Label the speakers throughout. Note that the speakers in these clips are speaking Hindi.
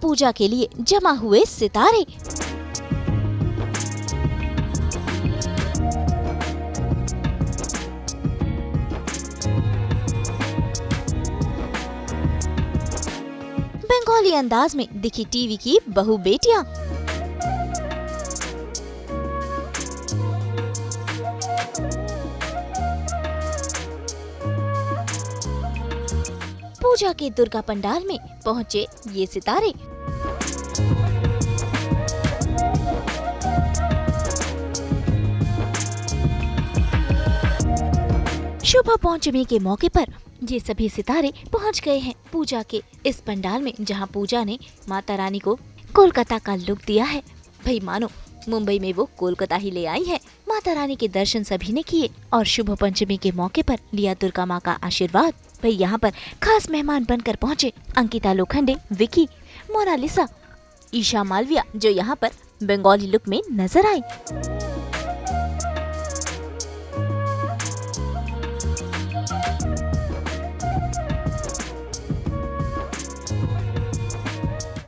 Speaker 1: पूजा के लिए जमा हुए सितारे। बंगाली अंदाज में दिखी टीवी की बहू बेटियां। पूजा के दुर्गा पंडाल में पहुंचे ये सितारे। शुभ पंचमी के मौके पर ये सभी सितारे पहुंच गए हैं पूजा के इस पंडाल में, जहां पूजा ने माता रानी को कोलकाता का लुक दिया है। भाई मानो मुंबई में वो कोलकाता ही ले आई है। माता रानी के दर्शन सभी ने किए और शुभ पंचमी के मौके पर लिया दुर्गा माँ का आशीर्वाद। भाई यहाँ पर खास मेहमान बनकर पहुँचे अंकिता लोखंडे, विकी, मोनालिसा, ईशा मालविया, जो यहाँ पर बंगाली लुक में नजर आई।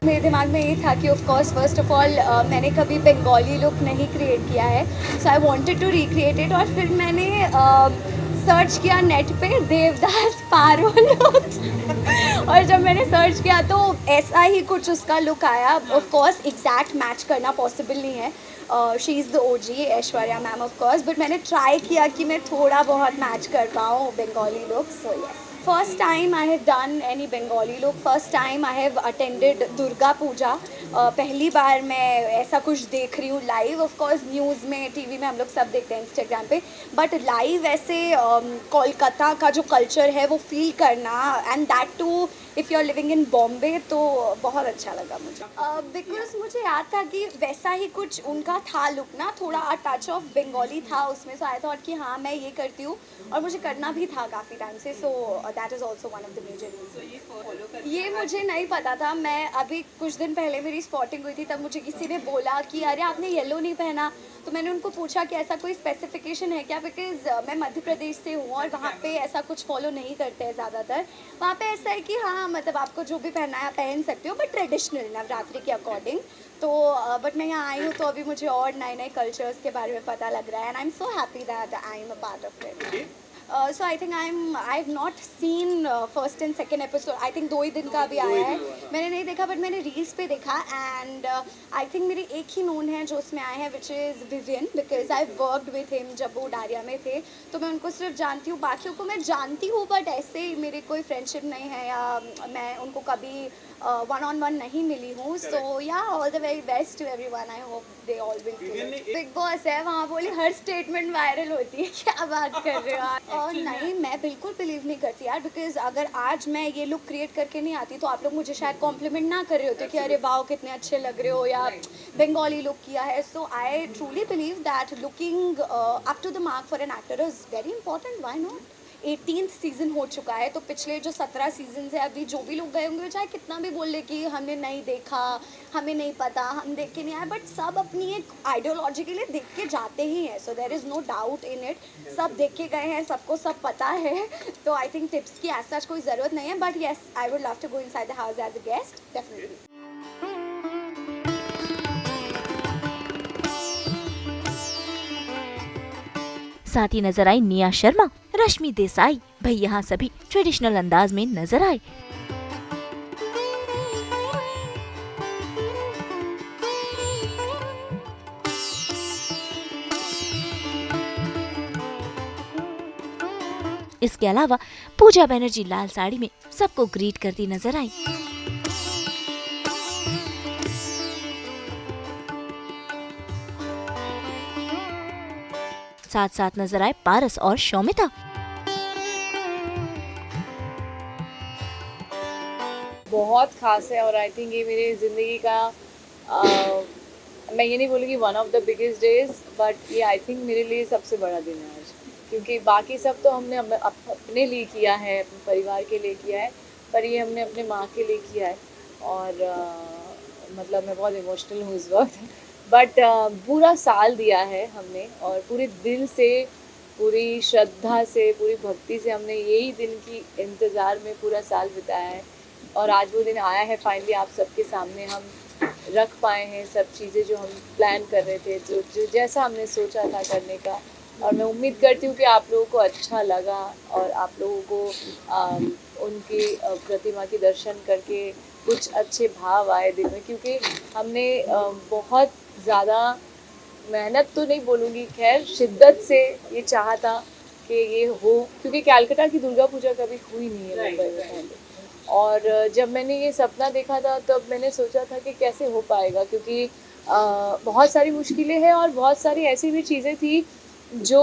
Speaker 2: मेरे दिमाग में ये था कि of course first of all मैंने कभी बंगाली लुक नहीं क्रिएट किया है, so I wanted to recreate it. और फिर मैंने सर्च किया नेट पे देवदास पारो लुक और जब मैंने सर्च किया तो ऐसा ही कुछ उसका लुक आया। ऑफ कोर्स एग्जैक्ट मैच करना पॉसिबल नहीं है, she is the OG Aishwarya ma'am of course, but मैंने ट्राई किया कि मैं थोड़ा बहुत मैच कर पाऊँ Bengali look. So yes, first time I have done any Bengali look, first time I have attended Durga Puja. पहली बार मैं ऐसा कुछ देख रही हूँ लाइव। ऑफ कोर्स न्यूज़ में, टीवी में हम लोग सब देखते हैं, इंस्टाग्राम पे, बट लाइव ऐसे कोलकाता का जो कल्चर है वो फील करना, and that too if you are living in Bombay, तो बहुत अच्छा लगा मुझे। बिकॉज मुझे याद था कि वैसा ही कुछ उनका था लुक ना, थोड़ा टच ऑफ बंगाली था उसमें, सो आई थॉट कि हाँ मैं ये करती हूँ और मुझे करना भी था काफ़ी टाइम से। So that is also one of the major reason. ये मुझे नहीं पता था। मैं अभी कुछ दिन पहले मेरी स्पॉटिंग हुई थी, तब मुझे किसी ने बोला कि अरे आपने येलो नहीं पहना, तो मैंने उनको पूछा कि ऐसा कोई स्पेसिफिकेशन है क्या, बिकॉज मैं मध्य प्रदेश से हूँ और वहाँ पे ऐसा कुछ फॉलो नहीं करते हैं ज़्यादातर। वहाँ पे ऐसा है कि हाँ मतलब आपको जो भी पहनना है आप पहन सकते हो, बट ट्रेडिशनल नवरात्रि के अकॉर्डिंग। तो बट मैं यहाँ आई हूँ तो अभी मुझे और नए नए कल्चर्स के बारे में पता लग रहा है, and I am so happy that I am a part of it. So I think I have not seen first and second episode. I think 2 ही दिन का भी आया है, मैंने नहीं देखा, बट मैंने रील्स पे देखा। एंड आई थिंक मेरी एक ही नोन है जो उसमें आए हैं, which is Vivian, because I worked with him जब वो डारिया में थे, तो मैं उनको सिर्फ जानती हूँ। बाकियों को मैं जानती हूँ बट ऐसे मेरी कोई फ्रेंडशिप नहीं है, या मैं उनको कभी वन ऑन वन नहीं मिली हूँ। So yeah all the very best to everyone, I hope they all will do it. Big boss है, वहाँ बोली हर स्टेटमेंट वायरल होती है, क्या बात कर रहे हो आप? और नहीं, मैं बिल्कुल बिलीव नहीं करती यार, बिकॉज अगर आज मैं ये लुक क्रिएट करके नहीं आती तो आप लोग मुझे शायद कॉम्प्लीमेंट ना कर रहे होते कि अरे वाओ कितने अच्छे लग रहे हो, या बंगाली लुक किया है। So I truly believe that looking up to the mark for an actor is very important. Why not? 18th season हो चुका है, तो पिछले जो 17 सीजन है अभी जो भी लोग गए होंगे, चाहे कितना भी बोल ले कि हमने नहीं देखा, हमें नहीं पता, हम देख के नहीं आए, बट सब अपनी एक आइडियोलॉजी के लिए देख के जाते ही हैं। So there is no doubt in it, सब देख के गए हैं, सबको सब पता है। तो आई थिंक टिप्स की ऐसा कोई ज़रूरत नहीं है, but yes I would love to go inside the house as a guest, definitely.
Speaker 1: साथ ही नजर आई निया शर्मा, रश्मि देसाई। भाई यहाँ सभी ट्रेडिशनल अंदाज में नजर आए। इसके अलावा पूजा बनर्जी लाल साड़ी में सबको ग्रीट करती नजर आई। साथ साथ नजर आए पारस और शौमिता।
Speaker 3: बहुत खास है और आई थिंक ये मेरी ज़िंदगी का मैं ये नहीं बोलूँगी one of the biggest days, but ये आई थिंक मेरे लिए सबसे बड़ा दिन है आज, क्योंकि बाकी सब तो हमने अपने लिए किया है, अपने परिवार के लिए किया है, पर ये हमने अपने माँ के लिए किया है। और मतलब मैं बहुत इमोशनल हूँ इस वक्त, बट पूरा साल दिया है हमने और पूरे दिल से, पूरी श्रद्धा से, पूरी भक्ति से हमने यही दिन की इंतज़ार में पूरा साल बिताया है। और आज वो दिन आया है फाइनली, आप सबके सामने हम रख पाए हैं सब चीज़ें जो हम प्लान कर रहे थे, जो जैसा हमने सोचा था करने का। और मैं उम्मीद करती हूँ कि आप लोगों को अच्छा लगा और आप लोगों को उनकी प्रतिमा के दर्शन करके कुछ अच्छे भाव आए दिल में, क्योंकि हमने बहुत ज़्यादा मेहनत तो नहीं बोलूँगी, खैर शिद्दत से ये चाहा था कि ये हो, क्योंकि कैलकाटा की दुर्गा पूजा कभी हुई नहीं है मुंबई में पहले। और जब मैंने ये सपना देखा था तब मैंने सोचा था कि कैसे हो पाएगा, क्योंकि बहुत सारी मुश्किलें हैं और बहुत सारी ऐसी भी चीज़ें थी जो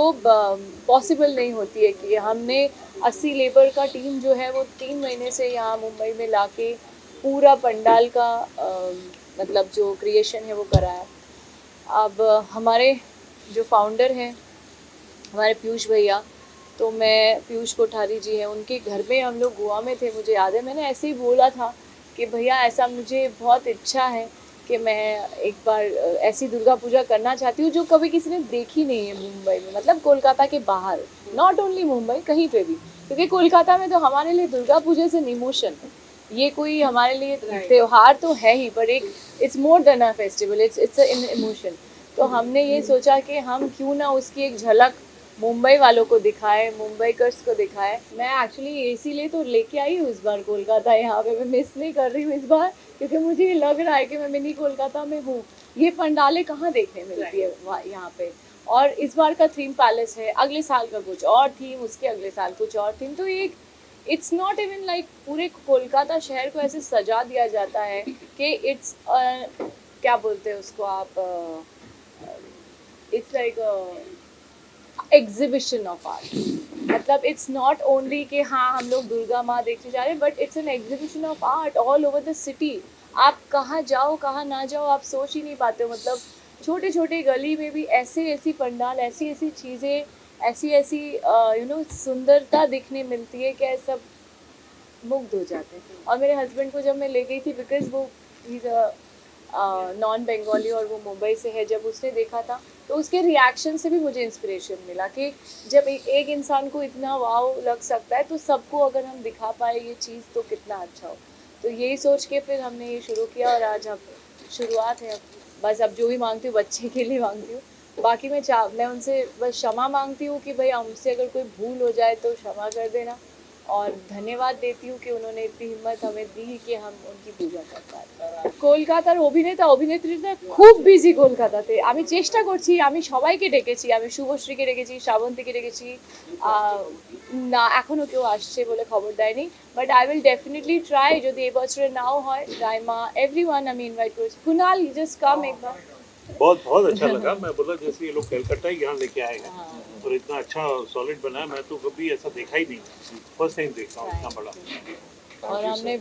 Speaker 3: पॉसिबल नहीं होती है कि हमने 80 लेबर का टीम जो है वो 3 महीने से यहाँ मुंबई में लाके पूरा पंडाल का मतलब जो क्रिएशन है वो कराया। अब हमारे जो फाउंडर हैं हमारे पीयूष भैया, तो मैं पीयूष कोठारी जी हैं, उनके घर में हम लोग गोवा में थे, मुझे याद है मैंने ऐसे ही बोला था कि भैया ऐसा मुझे बहुत इच्छा है कि मैं एक बार ऐसी दुर्गा पूजा करना चाहती हूँ जो कभी किसी ने देखी नहीं है मुंबई में, मतलब कोलकाता के बाहर, नॉट ओनली मुंबई, कहीं पे भी, क्योंकि कोलकाता में तो हमारे लिए दुर्गा पूजा से इमोशन है, ये कोई हमारे लिए त्योहार तो है ही, पर एक it's more than a festival, it's an emotion. तो हमने ये सोचा कि हम क्यों ना उसकी एक झलक मुंबई वालों को दिखाए, मुंबईकर्स को दिखाए। मैं एक्चुअली इसीलिए तो लेके आई हूँ इस बार कोलकाता, यहाँ पे मैं मिस नहीं कर रही हूँ इस बार, क्योंकि मुझे ये लग रहा है कि मैं मिनी कोलकाता में हूँ। ये पंडालें कहाँ देखने मिलती है यहाँ पे। और इस बार का थीम पैलेस है, अगले साल का कुछ और थीम, उसके अगले साल कुछ और थीम, तो ये इट्स नॉट इवन लाइक पूरे कोलकाता शहर को ऐसे सजा दिया जाता है कि इट्स क्या बोलते हैं उसको आप, it's like exhibition of art, मतलब इट्स नॉट ओनली कि हाँ हम लोग दुर्गा माँ देखने जा रहे हैं, but it's an exhibition of art all over the city. आप कहाँ जाओ कहाँ ना जाओ आप सोच ही नहीं पाते हो, मतलब छोटे छोटे गली में भी ऐसे ऐसी पंडाल, ऐसी ऐसी चीज़ें, ऐसी ऐसी सुंदरता दिखने मिलती है कि सब मुग्ध हो जाते हैं। और मेरे हस्बैंड को जब मैं ले गई थी, बिकॉज वो इज़ नॉन बंगाली और वो मुंबई से है, जब उसने देखा था तो उसके रिएक्शन से भी मुझे इंस्पिरेशन मिला कि जब एक इंसान को इतना वाव लग सकता है तो सबको अगर हम दिखा पाए ये चीज़ तो कितना अच्छा हो। तो यही सोच के फिर हमने ये शुरू किया और आज हम शुरुआत है। अब बस अब जो भी मांगती हूँ बच्चे के लिए मांगती हूँ, बाकी मैं उनसे बस क्षमा मांगती हूँ कि भाई हमसे अगर कोई भूल हो जाए तो क्षमा कर देना, और धन्यवाद देती हूँ कि उन्होंने इतनी हिम्मत हमें दी कि हम उनकी पूजा कर पाए। কলকাতার অভিনেতা অভিনেত্রীরা খুব বিজি কলকাতাতে, আমি চেষ্টা করছি, আমি সবাইকে ডেকেছি, আমি শুভশ্রীকে ডেকেছি, শ্রাবন্তীকে ডেকেছি, না এখনো কেউ আসছে বলে খবর দেয়নি, but I will definitely try, যদি এবছরে নাও হয় রাইমা এভরিওয়ান আমি ইনভাইট করেছি, কুনাল জাস্ট কাম একবার।
Speaker 4: बहुत बहुत अच्छा लगा। मैं बोला जैसे ये लोग कलकत्ता ही यहाँ लेके आए हैं और इतना अच्छा सॉलिड बना है, मैं तो कभी ऐसा देखा ही नहीं, फर्स्ट टाइम देख रहा हूँ इतना बड़ा।
Speaker 3: और हमने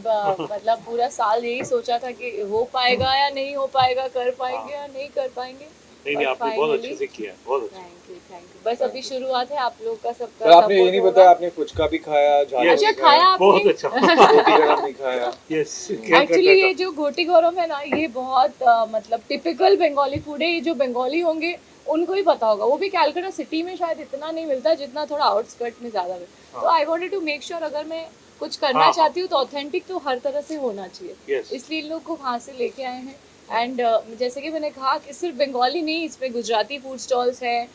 Speaker 3: मतलब पूरा साल यही सोचा था कि हो पाएगा या नहीं हो पाएगा, कर पाएंगे या नहीं कर पाएंगे।
Speaker 4: नहीं आपने बहुत अच्छे से किया, बहुत अच्छा।
Speaker 3: Thank you. बस अभी शुरुआत है, आप लोग का सबका
Speaker 5: पर आपने ये नहीं बताया आपने फुचका भी खाया, झाल
Speaker 4: Yes.
Speaker 5: भी
Speaker 3: अच्छा खाया आपने?
Speaker 4: बहुत अच्छा।
Speaker 5: रोटी गरम नहीं खाया।
Speaker 4: यस
Speaker 3: एक्चुअली ये जो घोटी गौरव है ना, ये बहुत मतलब टिपिकल बंगाली फूड है। ये जो बंगाली होंगे उनको ही पता होगा, वो भी कैलकाटा सिटी में शायद इतना नहीं मिलता जितना थोड़ा आउटस्कर्ट में ज़्यादा मिलता। तो I wanted to make sure अगर मैं कुछ करना चाहती हूँ तो ऑथेंटिक तो हर तरह से होना चाहिए।
Speaker 4: Yes.
Speaker 3: इसलिए इन लोग को वहाँ से लेके आए हैं। एंड जैसे कि मैंने कहा कि सिर्फ बंगाली नहीं, इसमें गुजराती फूड स्टॉल्स हैं,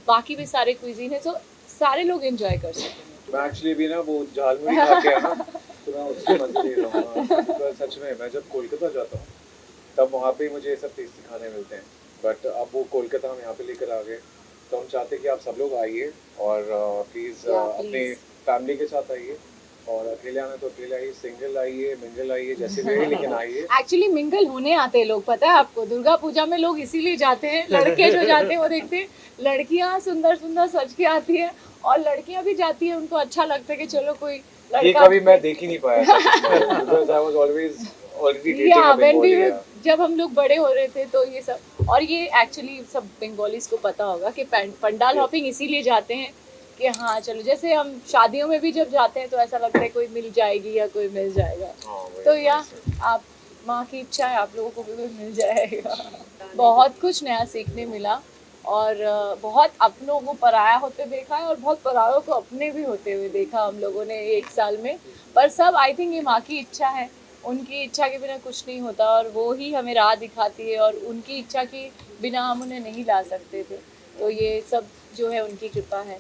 Speaker 3: बाकी भी सारे क्विजीन है, तो सारे लोग एंजॉय कर सकते हैं।
Speaker 5: मैं एक्चुअली भी ना वो झाल मुड़ी खा के आया ना, तो मैं उससे मजे ले रहा हूँ। तो सच में मैं जब कोलकाता जाता हूँ तब वहाँ पे मुझे ये सब टेस्टी खाने मिलते हैं, बट अब वो कोलकाता हम यहाँ पे लेकर आ गए, तो हम चाहते हैं कि आप सब लोग आइए और प्लीज़ अपने फैमिली के साथ आइए, और अकेले आना तो अकेले आइए, सिंगल आइए, मिंगल आइए, जैसे भी लेकिन आइए।
Speaker 3: एक्चुअली मिंगल होने आते हैं लोग, पता है आपको, दुर्गा पूजा में लोग इसीलिए जाते हैं, लड़के जो जाते हैं वो देखते हैं लड़कियां सुंदर सुंदर सज के आती है, और लड़कियां भी जाती है, उनको अच्छा लगता है कि चलो कोई
Speaker 5: ये
Speaker 3: लड़का।
Speaker 5: कभी मैं देख ही नहीं पाया because I was always already dating a Bengali, yeah.
Speaker 3: जब हम लोग बड़े हो रहे थे तो ये सब, और ये एक्चुअली सब बंगालीज को पता होगा कि पंडाल हॉपिंग इसीलिए जाते हैं कि हाँ चलो, जैसे हम शादियों में भी जब जाते हैं तो ऐसा लगता है कोई मिल जाएगी या कोई मिल जाएगा, तो या आप माँ की इच्छा है आप लोगों को भी कोई मिल जाएगा। बहुत कुछ नया सीखने मिला, और बहुत अपनों को पराया होते देखा है और बहुत परायों को अपने भी होते हुए देखा हम लोगों ने 1 साल में। पर सब आई थिंक ये माँ की इच्छा है, उनकी इच्छा के बिना कुछ नहीं होता और वो ही हमें राह दिखाती है और उनकी इच्छा के बिना हम उन्हें नहीं ला सकते थे। तो ये सब जो है उनकी कृपा है।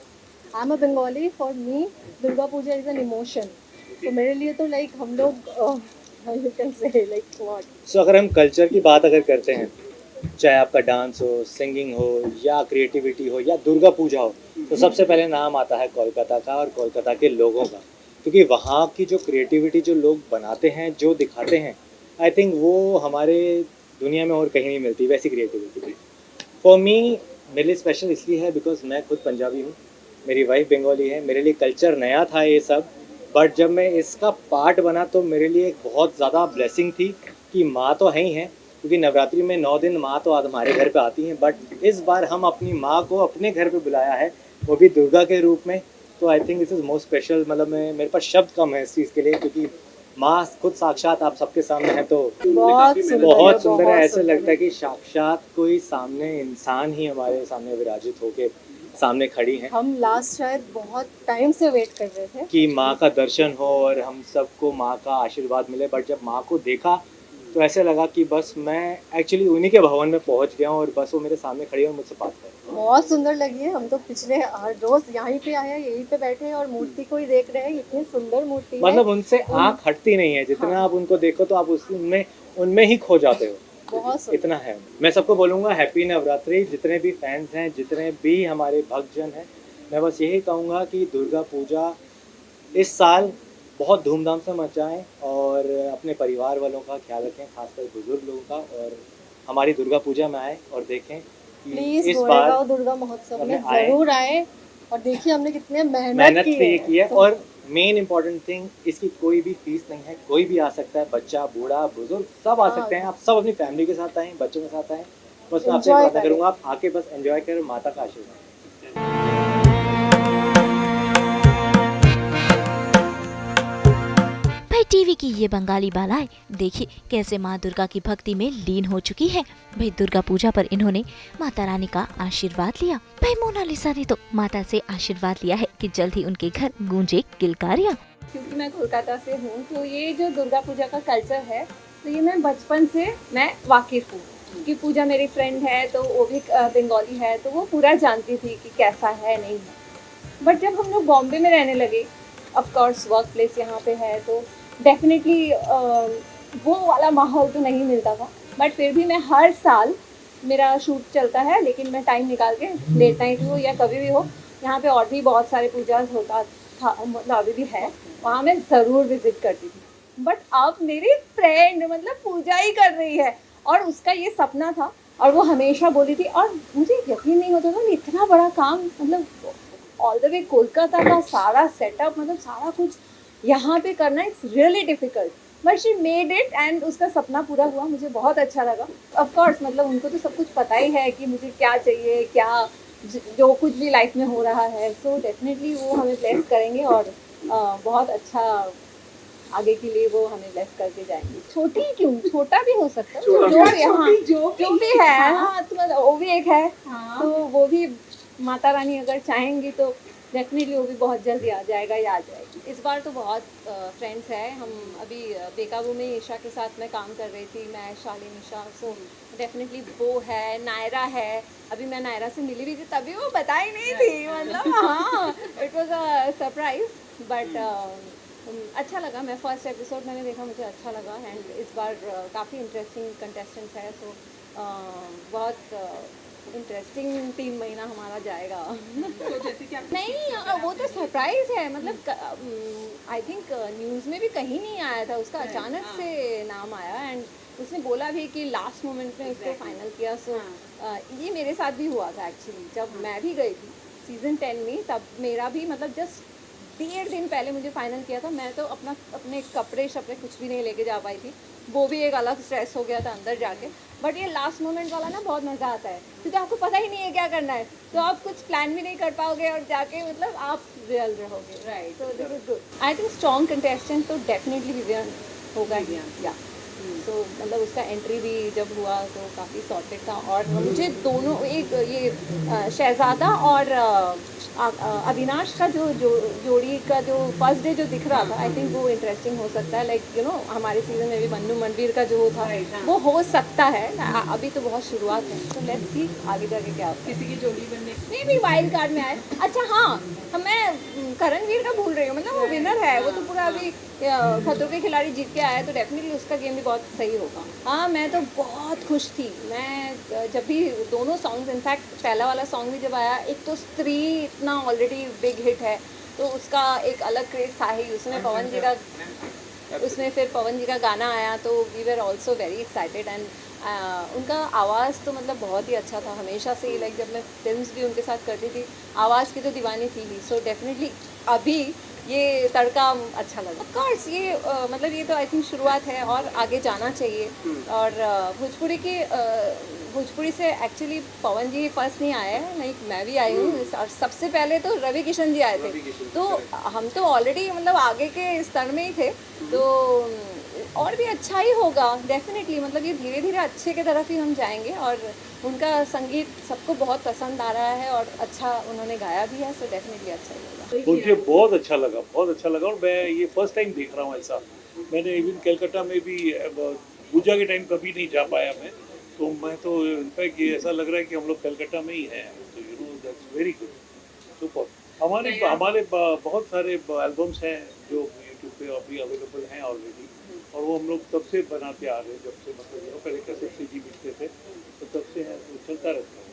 Speaker 6: I'm a Bengali. For me, Durga Puja is an emotion. तो मेरे लिए तो लाइक हम लोग you can say like what?
Speaker 7: सो अगर हम कल्चर की बात अगर करते हैं, चाहे आपका डांस हो, सिंगिंग हो या क्रिएटिविटी हो या दुर्गा पूजा हो, तो सबसे पहले नाम आता है कोलकाता का और कोलकाता के लोगों का, क्योंकि वहाँ की जो क्रिएटिविटी जो लोग बनाते हैं, जो दिखाते हैं, आई थिंक वो हमारे दुनिया में और कहीं नहीं मिलती वैसी क्रिएटिविटी। फॉर मी मेरे लिए स्पेशल इसलिए है बिकॉज मैं खुद पंजाबी हूँ, मेरी वाइफ बंगाली है, मेरे लिए कल्चर नया था ये सब, बट जब मैं इसका पार्ट बना तो मेरे लिए एक बहुत ज़्यादा ब्लेसिंग थी कि माँ तो है ही हैं, क्योंकि नवरात्रि में 9 दिन माँ तो आज हमारे घर पे आती हैं, बट इस बार हम अपनी माँ को अपने घर पे बुलाया है, वो भी दुर्गा के रूप में। तो I think this is most special. मतलब मेरे पास शब्द कम है इस चीज़ के लिए, क्योंकि माँ खुद साक्षात आप सबके सामने है, तो
Speaker 6: बहुत सुंदर
Speaker 7: है। ऐसे लगता है कि साक्षात कोई सामने इंसान ही हमारे सामने विराजित होके सामने खड़ी हैं,
Speaker 6: हम लास्ट शायद बहुत टाइम से वेट कर रहे थे
Speaker 7: कि माँ का दर्शन हो और हम सबको माँ का आशीर्वाद मिले। बट जब माँ को देखा तो ऐसे लगा कि बस मैं एक्चुअली उन्हीं के भवन में पहुँच गया हूँ और बस वो मेरे सामने खड़ी है और मुझसे बात कर रही है।
Speaker 6: बहुत सुंदर लगी है। हम तो पिछले हर रोज यहीं पे आए हैं, यहीं पे बैठे हैं और मूर्ति को ही देख रहे हैं। इतनी सुंदर मूर्ति
Speaker 7: मतलब उनसे आँख हटती नहीं है, जितना आप उनको देखो तो आप उनमें ही खो जाते हो,
Speaker 6: बहुत सुंदर।
Speaker 7: इतना है। मैं सबको बोलूँगा हैप्पी नवरात्रि। जितने भी फैंस हैं, जितने भी हमारे भक्तजन हैं, मैं बस यही कहूँगा कि दुर्गा पूजा इस साल बहुत धूमधाम से मचाएं और अपने परिवार वालों का ख्याल रखें, खासकर बुजुर्ग लोगों का, और हमारी दुर्गा पूजा में आए और देखें कि
Speaker 6: प्लीज
Speaker 7: इस बार
Speaker 6: गोरेगांव दुर्गा महोत्सव में
Speaker 7: आए।
Speaker 6: जरूर आए और देखिए हमने कितने
Speaker 7: मेहनत
Speaker 6: की
Speaker 7: से ये
Speaker 6: है।
Speaker 7: की है। और मेन इम्पॉर्टेंट थिंग, इसकी कोई भी फीस नहीं है, कोई भी आ सकता है, बच्चा बूढ़ा बुजुर्ग सब आ सकते हैं। आप सब अपनी फैमिली के साथ आएँ, बच्चों के साथ आएँ। बस मैं आपसे
Speaker 6: Enjoy
Speaker 7: वादा
Speaker 6: करें।
Speaker 7: करूँगा आप आके बस एंजॉय करें, माता का आशीर्वाद।
Speaker 1: भाई टीवी की ये बंगाली बालाएं देखिए कैसे माँ दुर्गा की भक्ति में लीन हो चुकी है। भाई दुर्गा पूजा पर इन्होंने माता रानी का आशीर्वाद लिया। भाई मोनालिसा ने तो माता से आशीर्वाद लिया है कि जल्द ही उनके घर गूंजे किलकारियां।
Speaker 2: क्योंकि मैं कोलकाता से हूँ, तो ये जो दुर्गा पूजा का कल्चर है, तो ये मैं बचपन से मैं वाकिफ़ हूँ। क्योंकि पूजा मेरी फ्रेंड है, तो वो भी बंगाली है, तो वो पूरा जानती थी कि कैसा है नहीं है। बट जब हम लोग बॉम्बे में रहने लगे, ऑफ कोर्स वर्क प्लेस यहाँ पे है, तो डेफिनेटली वो वाला माहौल तो नहीं मिलता था। बट फिर भी मैं हर साल, मेरा शूट चलता है लेकिन मैं टाइम निकाल के लेट नाइट हो या कभी भी हो, यहाँ पे और भी बहुत सारे पूजा होता था, मतलब अभी भी है, वहाँ मैं ज़रूर विजिट करती थी। बट अब मेरी फ्रेंड मतलब पूजा ही कर रही है और उसका ये सपना था और वो हमेशा बोली थी, और मुझे यकीन नहीं होता था कि इतना बड़ा काम, मतलब ऑल द वे कोलकाता का सारा सेटअप, मतलब सारा कुछ यहाँ पे करना, it's really difficult, but she made it and उसका सपना पूरा हुआ। मुझे बहुत अच्छा लगा। ऑफ कोर्स मतलब उनको तो सब कुछ पता ही है कि मुझे क्या चाहिए, क्या जो कुछ भी लाइफ में हो रहा है, सो डेफिनेटली वो हमें ब्लेस करेंगे और बहुत अच्छा आगे के लिए वो हमें ब्लेस करके जाएंगे। छोटी क्यों, छोटा भी हो सकता है, जो भी है, हाँ, तो मतलब वो भी एक है, तो वो भी माता रानी अगर चाहेंगी तो डेफिनेटली वो भी बहुत जल्दी आ जाएगा या आ जाएगी। इस बार तो बहुत फ्रेंड्स हैं। हम अभी बेकाबू में ईशा के साथ मैं काम कर रही थी, मैं शालीन ईशा, सो डेफिनेटली वो है, नायरा है। अभी मैं नायरा से मिली भी थी, तभी वो बताई नहीं थी, मतलब हाँ, it was a surprise. But अच्छा लगा। मैं फर्स्ट एपिसोड मैंने देखा, मुझे अच्छा लगा। एंड इस बार काफ़ी इंटरेस्टिंग कंटेस्टेंट्स है, सो बहुत इंटरेस्टिंग 3 महीना हमारा जाएगा। तो जैसे कि नहीं, वो तो सरप्राइज है, मतलब आई थिंक न्यूज़ में भी कहीं नहीं आया था उसका, अचानक से नाम आया एंड उसने बोला भी कि लास्ट मोमेंट में उसको फाइनल किया। सो ये मेरे साथ भी हुआ था एक्चुअली, जब मैं भी गई थी सीज़न 10 में, तब मेरा भी मतलब जस्ट 1.5 दिन पहले मुझे फाइनल किया था। मैं तो अपने कपड़े शपड़े कुछ भी नहीं लेके जा पाई थी, वो भी एक अलग स्ट्रेस हो गया था अंदर जाके। बट ये लास्ट मोमेंट वाला ना बहुत मज़ा आता है, क्योंकि आपको पता ही नहीं है क्या करना है, तो आप कुछ प्लान भी नहीं कर पाओगे और जाके मतलब आप रियल रहोगे। Right, so this is good. I think strong contestant तो डेफिनेटली विवियन होगा। या
Speaker 3: तो मतलब उसका एंट्री भी जब हुआ तो काफ़ी सॉर्टेड था। और मुझे दोनों एक ये शहज़ादा और अविनाश का जो जोड़ी का जो फर्स्ट डे जो दिख रहा था, आई थिंक वो इंटरेस्टिंग हो सकता है। लाइक यू नो हमारे सीज़न में भी मन्नू मनवीर का जो था वो हो सकता है। अभी तो बहुत शुरुआत है, तो लेट्स सी आगे जाके क्या होता है।
Speaker 8: किसी की जोड़ी बनने
Speaker 3: मे भी वाइल्ड कार्ड में आए। अच्छा हाँ, मैं करणवीर का भूल रही हूँ, मतलब वो विनर है, वो तो पूरा अभी खतरों के खिलाड़ी जीत के आया, तो डेफिनेटली उसका गेम भी बहुत सही होगा। हाँ, मैं तो बहुत खुश थी। मैं जब भी दोनों सॉन्ग्स, इनफैक्ट पहला वाला सॉन्ग भी जब आया, एक तो स्त्री इतना ऑलरेडी बिग हिट है तो उसका एक अलग क्रेज था ही। उसमें फिर पवन जी का गाना आया तो we were also very excited. And उनका आवाज़ तो मतलब बहुत ही अच्छा था हमेशा से ही। लाइक जब मैं फिल्म्स भी उनके साथ करती थी, आवाज़ की तो दीवानी थी ही। सो डेफिनेटली अभी ये तड़का अच्छा लगा। ऑफ कोर्स ये मतलब ये तो आई थिंक शुरुआत है और आगे जाना चाहिए। और भोजपुरी से एक्चुअली पवन जी फर्स्ट नहीं आए हैं, लाइक मैं भी आई हूँ। और सबसे पहले तो रवि किशन जी आए थे, तो हम तो ऑलरेडी मतलब आगे के स्तर में ही थे। तो और भी अच्छा ही होगा डेफिनेटली। मतलब ये धीरे धीरे अच्छे के तरफ ही हम जाएंगे। और उनका संगीत सबको बहुत पसंद आ रहा है और अच्छा उन्होंने गाया भी है, सो डेफिनेटली अच्छा ही होगा।
Speaker 4: मुझे बहुत अच्छा लगा, बहुत अच्छा लगा। और मैं ये फर्स्ट टाइम देख रहा हूँ ऐसा। मैंने इवन कलकत्ता में भी पूजा के टाइम कभी नहीं जा पाया मैं, तो मैं तो इनफैक्ट ये ऐसा लग रहा है कि हम लोग कलकत्ता में ही हैं। तो you know that's very good, super. हमारे बहुत सारे एल्बम्स हैं जो यूट्यूब पे अभी अवेलेबल हैं ऑलरेडी, और वो हम लोग तब से बनाते आ रहे हैं, जब से मतलब यू नो पहले कैसे सीडी बिकते थे, तो तब से है, तो चलता रहता है।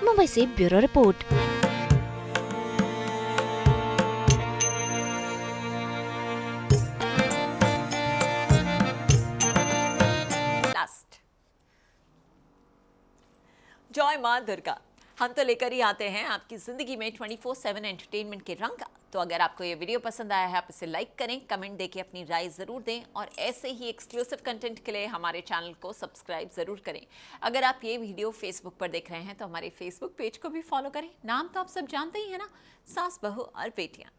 Speaker 1: मुंबई से ब्यूरो रिपोर्ट।
Speaker 8: लास्ट जय मां दुर्गा। हम तो लेकर ही आते हैं आपकी जिंदगी में 24/7 एंटरटेनमेंट के रंग। तो अगर आपको ये वीडियो पसंद आया है, आप इसे लाइक करें, कमेंट देके अपनी राय जरूर दें, और ऐसे ही एक्सक्लूसिव कंटेंट के लिए हमारे चैनल को सब्सक्राइब जरूर करें। अगर आप ये वीडियो फेसबुक पर देख रहे हैं तो हमारे फेसबुक पेज को भी फॉलो करें। नाम तो आप सब जानते ही है ना, सास बहू और बेटियां।